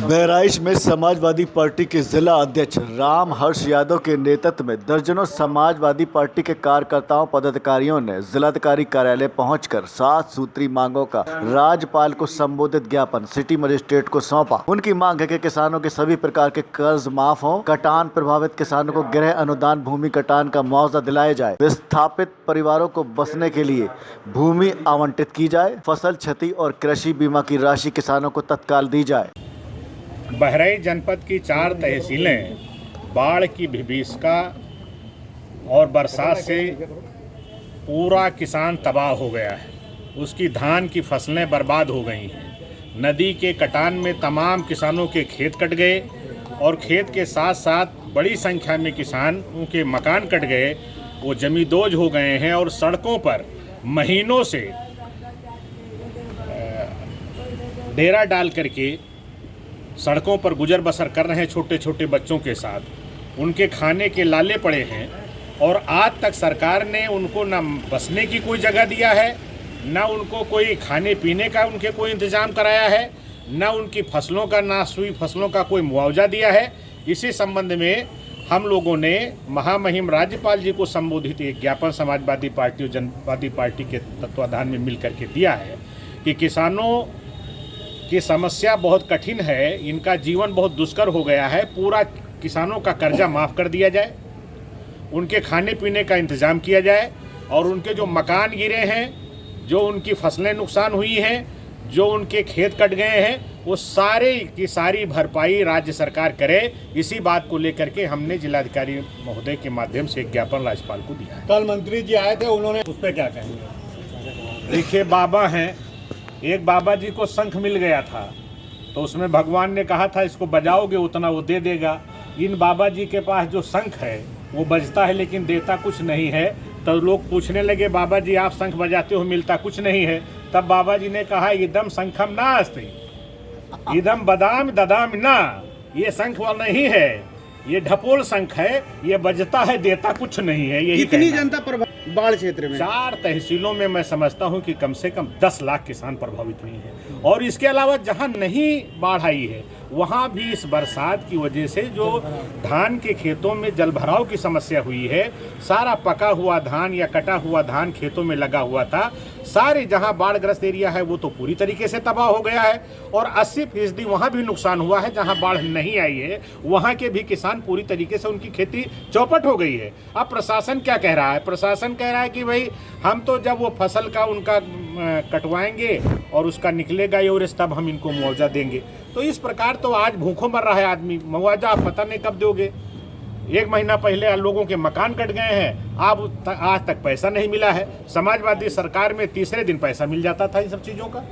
बहराइच में समाजवादी पार्टी के जिला अध्यक्ष राम हर्ष यादव के नेतृत्व में दर्जनों समाजवादी पार्टी के कार्यकर्ताओं पदाधिकारियों ने जिलाधिकारी कार्यालय पहुंचकर 7 सूत्री मांगों का राज्यपाल को संबोधित ज्ञापन सिटी मजिस्ट्रेट को सौंपा। उनकी मांग है कि किसानों के सभी प्रकार के कर्ज माफ हो, कटान प्रभावित किसानों को गृह अनुदान भूमि कटान का मुआवजा दिलाया जाए, विस्थापित परिवारों को बसने के लिए भूमि आवंटित की जाए, फसल क्षति और कृषि बीमा की राशि किसानों को तत्काल दी जाए। बहराइच जनपद की 4 तहसीलें बाढ़ की भीभीषिका और बरसात से पूरा किसान तबाह हो गया है। उसकी धान की फसलें बर्बाद हो गई हैं। नदी के कटान में तमाम किसानों के खेत कट गए और खेत के साथ साथ बड़ी संख्या में किसानों के मकान कट गए, वो जमींदोज हो गए हैं और सड़कों पर महीनों से डेरा डाल करके सड़कों पर गुजर बसर कर रहे हैं छोटे छोटे बच्चों के साथ। उनके खाने के लाले पड़े हैं और आज तक सरकार ने उनको न बसने की कोई जगह दिया है, न उनको कोई खाने पीने का उनके कोई इंतज़ाम कराया है, न उनकी फसलों का नाश हुई फसलों का कोई मुआवजा दिया है। इसी संबंध में हम लोगों ने महामहिम राज्यपाल जी को संबोधित एक ज्ञापन समाजवादी पार्टी और जनवादी पार्टी के तत्वाधान में मिल करके दिया है कि किसानों की समस्या बहुत कठिन है, इनका जीवन बहुत दुष्कर हो गया है। पूरा किसानों का कर्जा माफ़ कर दिया जाए, उनके खाने पीने का इंतज़ाम किया जाए और उनके जो मकान गिरे हैं, जो उनकी फसलें नुकसान हुई हैं, जो उनके खेत कट गए हैं, वो सारे की सारी भरपाई राज्य सरकार करे। इसी बात को लेकर के हमने जिलाधिकारी महोदय के माध्यम से एक ज्ञापन राज्यपाल को दिया है। कल मंत्री जी आए थे, उन्होंने उस पर क्या कहेंगे? देखिए, बाबा हैं, एक बाबा जी को शंख मिल गया था तो उसमें भगवान ने कहा था इसको बजाओगे उतना वो दे देगा। इन बाबा जी के पास जो शंख है वो बजता है लेकिन देता कुछ नहीं है। तो लोग पूछने लगे, बाबा जी आप शंख बजाते हो मिलता कुछ नहीं है। तब बाबा जी ने कहा, इदम शंखम ना अस्ति, इदम बदाम ददाम ना, ये शंख वाला नहीं है, ये ढपोल शंख है, ये बजता है देता कुछ नहीं है। यही कितनी जनता बाढ़ क्षेत्र में? 4 तहसीलों में मैं समझता हूं कि कम से कम 10 लाख किसान प्रभावित हुई हैं। और इसके अलावा जहां नहीं बाढ़ आई है वहां भी इस बरसात की वजह से जो धान के खेतों में जलभराव की समस्या हुई है, सारा पका हुआ धान या कटा हुआ धान खेतों में लगा हुआ था, सारे जहां बाढ़ग्रस्त एरिया है वो तो पूरी तरीके से तबाह हो गया है। और 80% वहां भी नुकसान हुआ है जहां बाढ़ नहीं आई है, वहां के भी किसान पूरी तरीके से उनकी खेती चौपट हो गई है। अब प्रशासन क्या कह रहा है? प्रशासन कह रहा है कि भाई हम तो जब वो फसल का उनका कटवाएंगे और उसका निकलेगा यूरिस तब हम इनको मुआवजा देंगे। तो इस प्रकार तो आज भूखों मर रहा है आदमी। मुआवजा आप पता नहीं कब दोगे। 1 महीना पहले लोगों के मकान कट गए हैं, आज तक पैसा नहीं मिला है। समाजवादी सरकार में तीसरे दिन पैसा मिल जाता था इन सब चीज़ों का।